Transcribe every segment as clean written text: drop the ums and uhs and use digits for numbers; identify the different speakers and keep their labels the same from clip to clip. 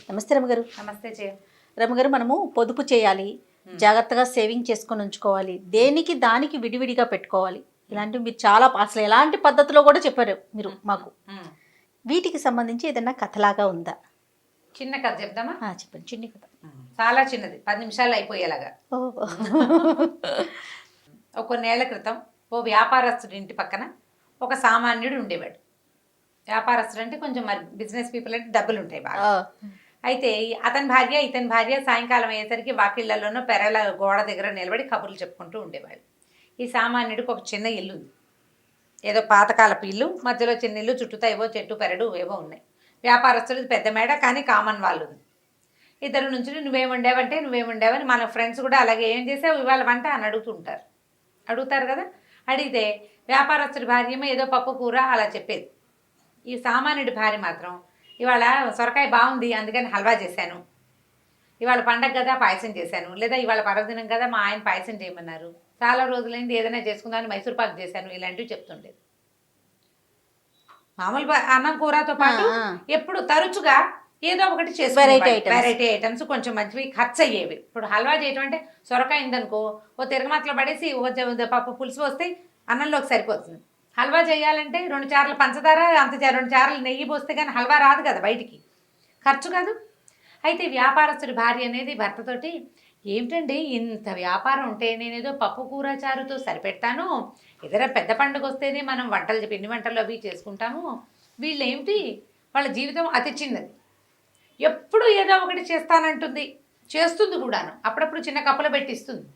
Speaker 1: నమస్తే రమగారు.
Speaker 2: నమస్తే
Speaker 1: రమగారు, మనము పొదుపు చేయాలి, జాగ్రత్తగా సేవింగ్ చేసుకొని ఉంచుకోవాలి, దేనికి దానికి విడివిడిగా పెట్టుకోవాలి. ఇలాంటివి మీరు చాలా అసలు ఎలాంటి పద్ధతిలో కూడా చెప్పారు మీరు మాకు. వీటికి సంబంధించి ఏదైనా కథలాగా ఉందా?
Speaker 2: చిన్న కథ చెప్దామా?
Speaker 1: చెప్పండి. చిన్న కథ,
Speaker 2: చాలా చిన్నది, 10 నిమిషాలు అయిపోయేలాగా. కొన్నేళ్ల క్రితం ఓ వ్యాపారస్తుడి ఇంటి పక్కన ఒక సామాన్యుడు ఉండేవాడు. వ్యాపారస్తుడు అంటే కొంచెం మరి బిజినెస్ పీపుల్ అంటే డబ్బులు ఉంటాయి బాగా. అయితే అతని భార్య ఇతని భార్య సాయంకాలం అయ్యేసరికి వాకిళ్లలోనూ పెరల గోడ దగ్గర నిలబడి కబుర్లు చెప్పుకుంటూ ఉండేవాళ్ళు. ఈ సామాన్యుడికి ఒక చిన్న ఇల్లు ఉంది, ఏదో పాతకాలపు ఇల్లు, మధ్యలో చిన్న ఇల్లు, చుట్టూతా ఏవో చెట్టు పెరడు ఏవో ఉన్నాయి. వ్యాపారస్తుడు పెద్ద మేడ, కానీ కామన్ వాళ్ళు ఉంది. ఇద్దరు నుంచి నువ్వేముండేవంటే నువ్వేముండేవని మన ఫ్రెండ్స్ కూడా అలాగే ఏం చేసావు ఇవాళ వంట అని అడుగుతారు కదా. అడిగితే వ్యాపారస్తుడి భార్య ఏదో పప్పు కూర అలా చెప్పేది. ఈ సామాన్యుడి భార్య మాత్రం ఇవాళ సొరకాయ బాగుంది అందుకని హల్వా చేశాను, ఇవాళ పండగ కదా పాయసం చేశాను, లేదా ఇవాళ పర్వదినం కదా మా ఆయన పాయసం చేయమన్నారు, చాలా రోజులైంది ఏదైనా చేసుకుందామని మైసూర్ పాక్ చేశాను, ఇలాంటివి చెప్తుండేది. మామూలు అన్నం కూరతో పాటు ఎప్పుడు తరచుగా ఏదో ఒకటి చేసుకునేది. వెరైటీ ఐటమ్స్ కొంచెం మంచివి, ఖర్చు అయ్యేవి. ఇప్పుడు హల్వా చేయటం అంటే సొరకాయ ఉందనుకో ఓ తిరగమాతలో పడేసి పప్పు పులుసు వస్తే అన్నంలోకి సరిపోతుంది. హల్వా చేయాలంటే 2 చార్లు పంచదార, అంత 2 చార్లు నెయ్యి పోస్తే కానీ హల్వా రాదు కదా బయటికి, ఖర్చు కాదు. అయితే వ్యాపారస్తుడి భార్య అనేది భర్తతోటి, ఏమిటండి ఇంత వ్యాపారం ఉంటే నేనేదో పప్పు కూర చారుతో సరిపెడతాను, ఏదైనా పెద్ద పండుగ వస్తేనే మనం పిండి వంటలు అవి చేసుకుంటాము, వీళ్ళు ఏమిటి వాళ్ళ జీవితం అతి చిన్నది, ఎప్పుడు ఏదో ఒకటి చేస్తానంటుంది, చేస్తుంది కూడాను, అప్పుడప్పుడు చిన్న కప్పులో పెట్టిస్తుంది.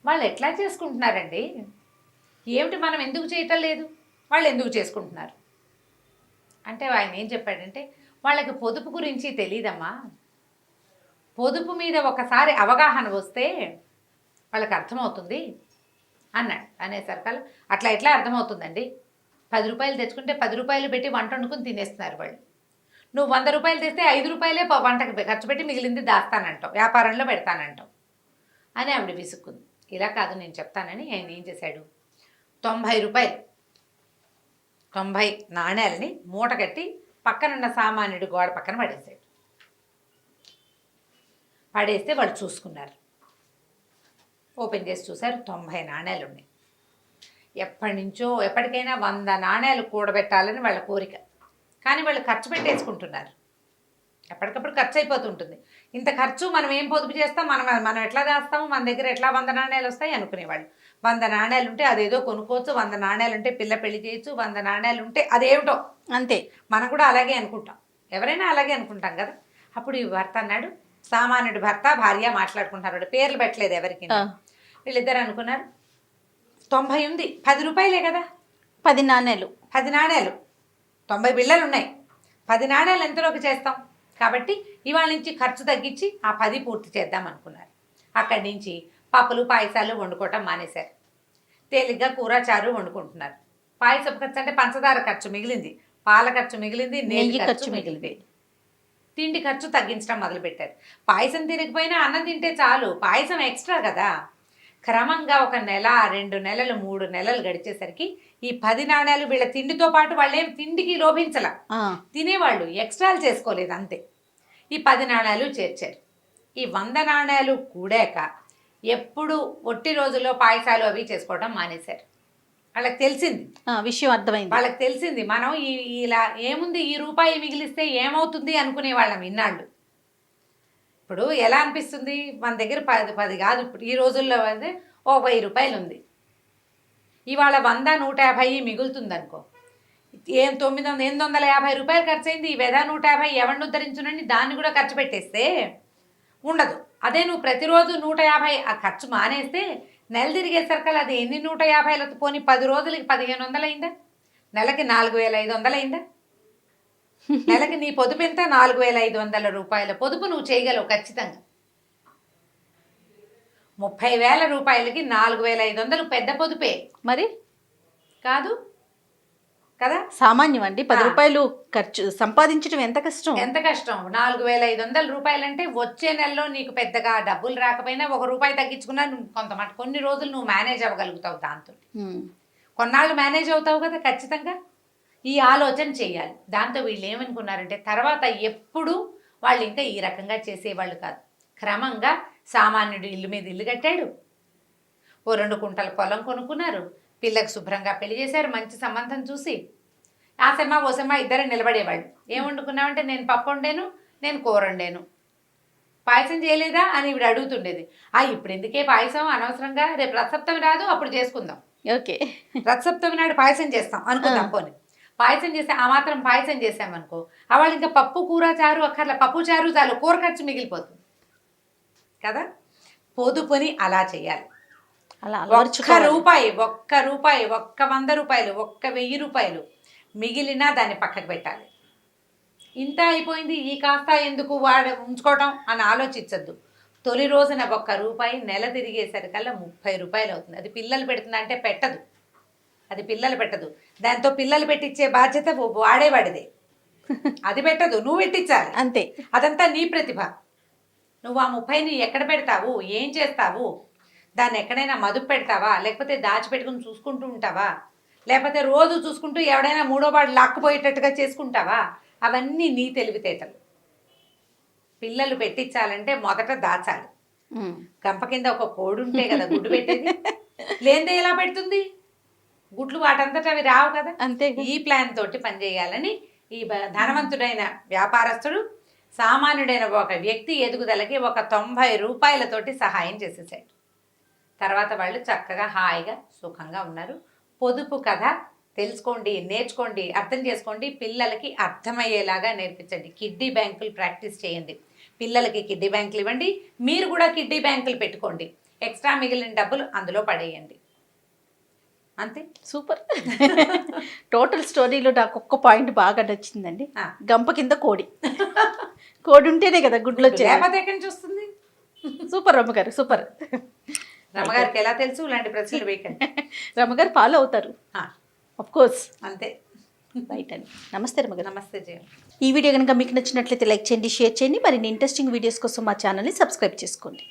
Speaker 2: వాళ్ళు ఎట్లా చేసుకుంటున్నారండి? ఏమిటి మనం ఎందుకు చేయటం లేదు, వాళ్ళు ఎందుకు చేసుకుంటున్నారు అంటే ఆయన ఏం చెప్పాడంటే, వాళ్ళకి పొదుపు గురించి తెలియదమ్మా, పొదుపు మీద ఒకసారి అవగాహన వస్తే వాళ్ళకి అర్థమవుతుంది అన్నాడు. అనేసరికల్లా అట్లా ఎట్లా అర్థమవుతుందండి, 10 రూపాయలు తెచ్చుకుంటే 10 రూపాయలు పెట్టి వంట వండుకుని తినేస్తున్నారు వాళ్ళు. నువ్వు 100 రూపాయలు తెస్తే 5 రూపాయలే వంటకి ఖర్చు పెట్టి మిగిలింది దాస్తానంటావు, వ్యాపారంలో పెడతానంటావు అని ఆవిడ విసుక్కుంది. ఇలా కాదు నేను చెప్తానని ఆయన ఏం చేశాడు, 90 నాణ్యాలని మూట కట్టి పక్కనున్న సామాన్యుడి గోడ పక్కన పడేసాడు. పడేస్తే వాళ్ళు చూసుకున్నారు, ఓపెన్ చేసి చూశారు, 90 నాణ్యాలు ఉన్నాయి. ఎప్పటి నుంచో ఎప్పటికైనా 100 నాణ్యాలు కూడబెట్టాలని వాళ్ళ కోరిక, కానీ వాళ్ళు ఖర్చు పెట్టేసుకుంటున్నారు, ఎప్పటికప్పుడు ఖర్చు అయిపోతుంటుంది. ఇంత ఖర్చు మనం ఏం పొదుపు చేస్తాం, మనం ఎట్లా చేస్తాము, మన దగ్గర ఎట్లా 100 నాణ్యాలు వస్తాయి అనుకునేవాళ్ళు. 100 నాణ్యాలు ఉంటే అదేదో కొనుక్కోవచ్చు, 100 నాణ్యాలు ఉంటే పిల్ల పెళ్లి చేయొచ్చు, 100 నాణ్యాలు ఉంటే అదేమిటో అంతే. మనం కూడా అలాగే అనుకుంటాం, ఎవరైనా అలాగే అనుకుంటాం కదా. అప్పుడు ఈ భర్త అన్నాడు, సామాన్యుడి భర్త భార్య మాట్లాడుకుంటున్నారు, పేర్లు పెట్టలేదు ఎవరికి. వీళ్ళిద్దరు అనుకున్నారు, 90 ఉంది, 10 రూపాయలే కదా,
Speaker 1: 10 నాణ్యాలు
Speaker 2: 90 బిళ్ళలు ఉన్నాయి, 10 నాణ్యాలు ఎంతలోకి చేస్తాం, కాబట్టి ఇవాళ నుంచి ఖర్చు తగ్గించి ఆ 10 పూర్తి చేద్దాం అనుకున్నారు. అక్కడి నుంచి పప్పులు పాయసాలు వండుకోవటం మానేశారు, తేలిగ్గా కూర చారు వండుకుంటున్నారు. పాయసపు ఖర్చు అంటే పంచదార ఖర్చు మిగిలింది, పాల ఖర్చు మిగిలింది, నెయ్యి ఖర్చు మిగిలింది, తిండి ఖర్చు తగ్గించడం మొదలుపెట్టారు. పాయసం తినకపోయినా అన్నం తింటే చాలు, పాయసం ఎక్స్ట్రా కదా. క్రమంగా 1 నెల 2 నెలలు 3 నెలలు గడిచేసరికి ఈ 10 నాణ్యాలు వీళ్ళ తిండితో పాటు వాళ్ళేం తిండికి లోభించాల, తినేవాళ్ళు, ఎక్స్ట్రాలు చేసుకోలేదు అంతే. ఈ 10 నాణ్యాలు చేర్చారు. ఈ 100 నాణ్యాలు కూడాక ఎప్పుడు ఒట్టి రోజుల్లో పాయసాలు అవి చేసుకోవడం మానేశారు. వాళ్ళకి తెలిసింది,
Speaker 1: విషయం అర్థమైంది.
Speaker 2: వాళ్ళకి తెలిసింది మనం ఇలా ఏముంది, ఈ రూపాయి మిగిలిస్తే ఏమవుతుంది అనుకునే వాళ్ళం ఇన్నాళ్ళు. ఇప్పుడు ఎలా అనిపిస్తుంది, మన దగ్గర 10 కాదు, ఇప్పుడు ఈ రోజుల్లో అయితే ఓ 1000 రూపాయలు ఉంది, ఇవాళ 100 150 మిగులుతుంది అనుకో, 850 రూపాయలు ఖర్చు అయింది, ఈ 150 ఎవరిని ఉద్ధరించునని దాన్ని కూడా ఖర్చు పెట్టేస్తే ఉండదు. అదే నువ్వు ప్రతిరోజు 150 ఆ ఖర్చు మానేస్తే నెల తిరిగేసరికల్లా అది ఎన్ని 150 పోనీ 10 రోజులకి 1500 అయిందా, నెలకి 4500 అయిందా, నెలకి నీ పొదుపు ఎంత, 4500 రూపాయల పొదుపు నువ్వు చేయగలవు ఖచ్చితంగా. 30,000 రూపాయలకి 4500 పెద్ద పొదుపే మరి కాదు కదా,
Speaker 1: సామాన్యం అండి. 10 రూపాయలు ఖర్చు సంపాదించడం ఎంత కష్టం,
Speaker 2: 4500 రూపాయలు అంటే వచ్చే నెలలో నీకు పెద్దగా డబ్బులు రాకపోయినా 1 రూపాయి తగ్గించుకున్నా కొంతమాట కొన్ని రోజులు నువ్వు మేనేజ్ అవ్వగలుగుతావు, దాంతో కొన్నాళ్ళు మేనేజ్ అవుతావు కదా ఖచ్చితంగా. ఈ ఆలోచన చేయాలి. దాంతో వీళ్ళు ఏమనుకున్నారంటే తర్వాత ఎప్పుడు వాళ్ళు ఇంకా ఈ రకంగా చేసేవాళ్ళు కాదు. క్రమంగా సామాన్యుడు ఇల్లు మీద ఇల్లు కట్టాడు, ఓ 2 కుంటల పొలం కొనుక్కున్నారు, పిల్లకు శుభ్రంగా పెళ్లి చేశారు మంచి సంబంధం చూసి. ఆసెమ్మ ఓసెమ్మ ఇద్దరే నిలబడేవాళ్ళు. ఏం వండుకున్నామంటే నేను పప్పు వండాను, నేను కూర వండాను, పాయసం చేయలేదా అని ఇవిడ అడుగుతుండేది. ఇప్పుడు ఎందుకే పాయసం అనవసరంగా, రేపు రథసప్తమి రాదు అప్పుడు చేసుకుందాం,
Speaker 1: ఓకే
Speaker 2: రథసప్తమి నాడు పాయసం చేస్తాం అనుకుందాం. పోనీ పాయసం చేస్తే ఆ మాత్రం పాయసం చేసామనుకో, వాళ్ళు ఇంకా పప్పు కూర చారు అక్కర్ల, పప్పు చారు చాలు, కూర ఖర్చు మిగిలిపోతుంది కదా. పొదుపుని అలా చేయాలి.
Speaker 1: అలా
Speaker 2: ఒక్క రూపాయి, ఒక్క 100 రూపాయలు, ఒక్క 1000 రూపాయలు మిగిలినా దాన్ని పక్కకు పెట్టాలి. ఇంత అయిపోయింది ఈ కాస్త ఎందుకు ఉంచుకోవటం అని ఆలోచించద్దు. తొలి రోజున 1 రూపాయి నెల తిరిగేసరికల్లా 30 రూపాయలు అవుతుంది. అది పిల్లలు పెడుతుందంటే పెట్టదు, అది పిల్లలు పెట్టదు. దాంతో పిల్లలు పెట్టించే బాధ్యత వాడేవాడిదే. అది పెట్టదు, నువ్వు పెట్టించాలి అంతే. అదంతా నీ ప్రతిభ. నువ్వు ఆ 30ని ఎక్కడ పెడతావు, ఏం చేస్తావు, దాన్ని ఎక్కడైనా మదుపు పెడతావా, లేకపోతే దాచిపెట్టుకుని చూసుకుంటూ ఉంటావా, లేకపోతే రోజు చూసుకుంటూ ఎవడైనా 3వ వాడు లాక్కుపోయేటట్టుగా చేసుకుంటావా, అవన్నీ నీ తెలివితేటలు. పిల్లలు పెట్టించాలంటే మొదట దాచాలి. గంప కింద ఒక కోడి ఉంటే కదా గుడ్డు పెట్టేది, లేదే ఎలా పెడుతుంది గుడ్లు, వాటంతట అవి రావు కదా. అంతే. ఈ ప్లాన్ తోటి పనిచేయాలని ఈ ధనవంతుడైన వ్యాపారస్తుడు సామాన్యుడైన ఒక వ్యక్తి ఎదుగుదలకి ఒక 90 రూపాయలతోటి సహాయం చేసేసాడు. తర్వాత వాళ్ళు చక్కగా హాయిగా సుఖంగా ఉన్నారు. పొదుపు కథ తెలుసుకోండి, నేర్చుకోండి, అర్థం చేసుకోండి, పిల్లలకి అర్థమయ్యేలాగా నేర్పించండి. కిడ్డీ బ్యాంకులు ప్రాక్టీస్ చేయండి, పిల్లలకి కిడ్డీ బ్యాంకులు ఇవ్వండి, మీరు కూడా కిడ్డీ బ్యాంకులు పెట్టుకోండి, ఎక్స్ట్రా మిగిలిన డబ్బులు అందులో పడేయండి. అంతే. సూపర్.
Speaker 1: టోటల్ స్టోరీలో నాకు ఒక్క పాయింట్ బాగా నచ్చిందండి. గంప కింద కోడి, కోడి ఉంటేనే కదా గుడ్లు వచ్చాయి,
Speaker 2: లేకపోతే ఎక్కడి నుంచి వస్తుంది.
Speaker 1: సూపర్ రమ్మగారు, సూపర్.
Speaker 2: రమ్మగారికి ఎలా తెలుసు ఇలాంటి ప్రశ్నలు వేయకండి.
Speaker 1: రమ్మగారు ఫాలో అవుతారు ఆఫ్ కోర్స్.
Speaker 2: అంతే.
Speaker 1: రైట్ అండి. నమస్తే రమ్మగారు.
Speaker 2: నమస్తే జయ.
Speaker 1: ఈ వీడియో కనుక మీకు నచ్చినట్లయితే లైక్ చేయండి, షేర్ చేయండి. మరిన్ని ఇంట్రెస్టింగ్ వీడియోస్ కోసం మా ఛానల్ని సబ్స్క్రైబ్ చేసుకోండి.